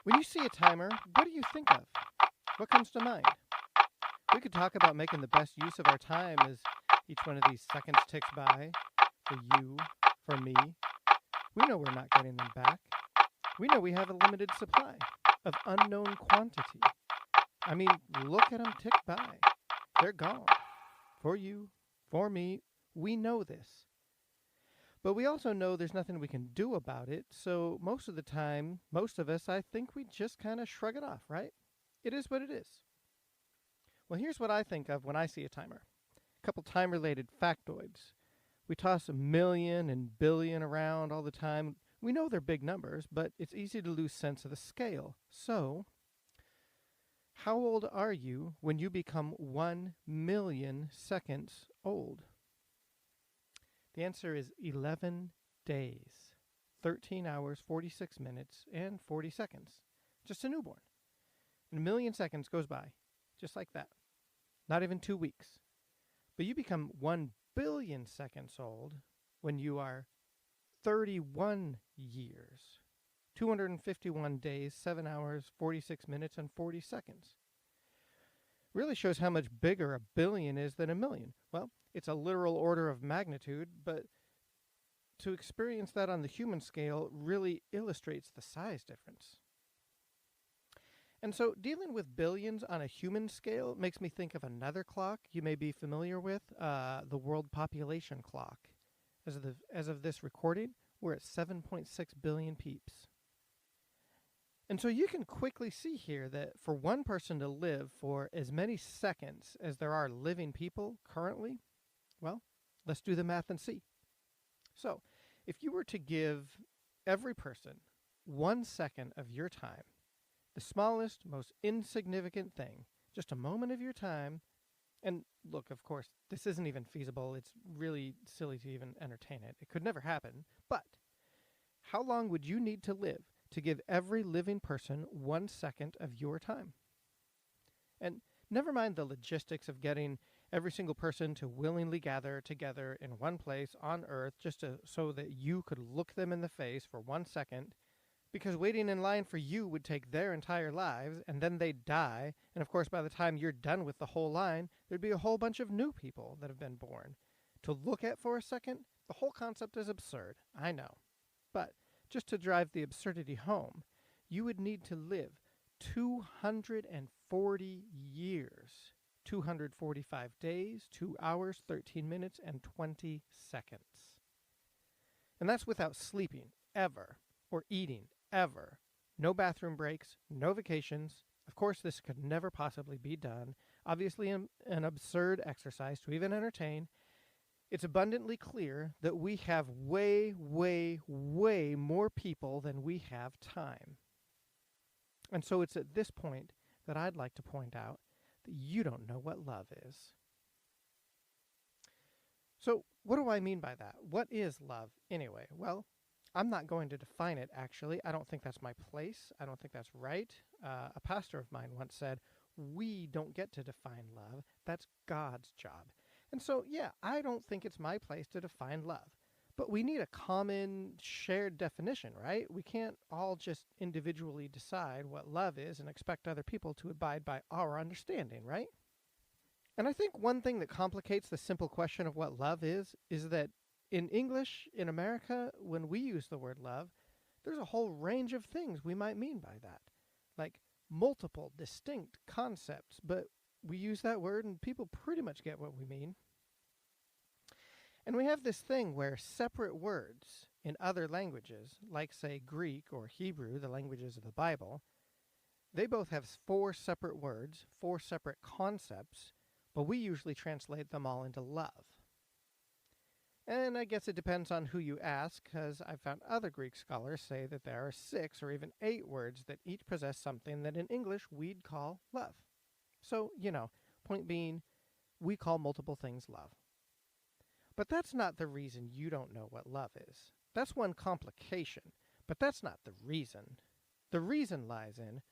When you see a timer, what do you think of? What comes to mind? We could talk about making the best use of our time as each one of these seconds ticks by. For you, for me. We know we're not getting them back. We know we have a limited supply of unknown quantity. I mean, look at them tick by. They're gone. For you, for me, we know this. But we also know there's nothing we can do about it, so most of the time, most of us, I think we just kind of shrug it off, right? It is what it is. Well, here's what I think of when I see a timer. A couple time related factoids. We toss a million and billion around all the time. We know they're big numbers, but it's easy to lose sense of the scale. So, how old are you when you become 1 million seconds old? The answer is 11 days, 13 hours, 46 minutes, and 40 seconds. Just a newborn. And a million seconds goes by, just like that. Not even 2 weeks. But you become 1 billion seconds old when you are 31 years, 251 days, 7 hours, 46 minutes, and 40 seconds. Really shows how much bigger a billion is than a million. Well, it's a literal order of magnitude, but to experience that on the human scale really illustrates the size difference. And so dealing with billions on a human scale makes me think of another clock you may be familiar with, the World Population Clock. As of this recording, we're at 7.6 billion peeps. And so you can quickly see here that for one person to live for as many seconds as there are living people currently, well, let's do the math and see. So, if you were to give every person 1 second of your time, the smallest, most insignificant thing, just a moment of your time, and look, of course, this isn't even feasible. It's really silly to even entertain it. It could never happen. But how long would you need to live to give every living person 1 second of your time? And never mind the logistics of getting every single person to willingly gather together in one place on Earth so that you could look them in the face for 1 second, because waiting in line for you would take their entire lives, and then they'd die, and of course by the time you're done with the whole line, there'd be a whole bunch of new people that have been born. To look at for a second, the whole concept is absurd, I know. But just to drive the absurdity home, you would need to live 240 years, 245 days, 2 hours, 13 minutes, and 20 seconds. And that's without sleeping, ever, or eating, ever. No bathroom breaks, no vacations. Of course, this could never possibly be done. Obviously, an absurd exercise to even entertain. It's abundantly clear that we have way, way, way more people than we have time. And so it's at this point that I'd like to point out that you don't know what love is. So what do I mean by that? What is love anyway? Well, I'm not going to define it, actually. I don't think that's my place. I don't think that's right. A pastor of mine once said, we don't get to define love. That's God's job. And so, yeah, I don't think it's my place to define love. But we need a common shared definition, right? We can't all just individually decide what love is and expect other people to abide by our understanding, right? And I think one thing that complicates the simple question of what love is that in English, in America, when we use the word love, there's a whole range of things we might mean by that. Like multiple, distinct concepts, but we use that word and people pretty much get what we mean. And we have this thing where separate words in other languages, like say Greek or Hebrew, the languages of the Bible, they both have 4 separate words, 4 separate concepts, but we usually translate them all into love. And I guess it depends on who you ask, because I've found other Greek scholars say that there are 6 or even 8 words that each possess something that in English we'd call love. So, point being, we call multiple things love. But that's not the reason you don't know what love is. That's one complication, but that's not the reason. The reason lies in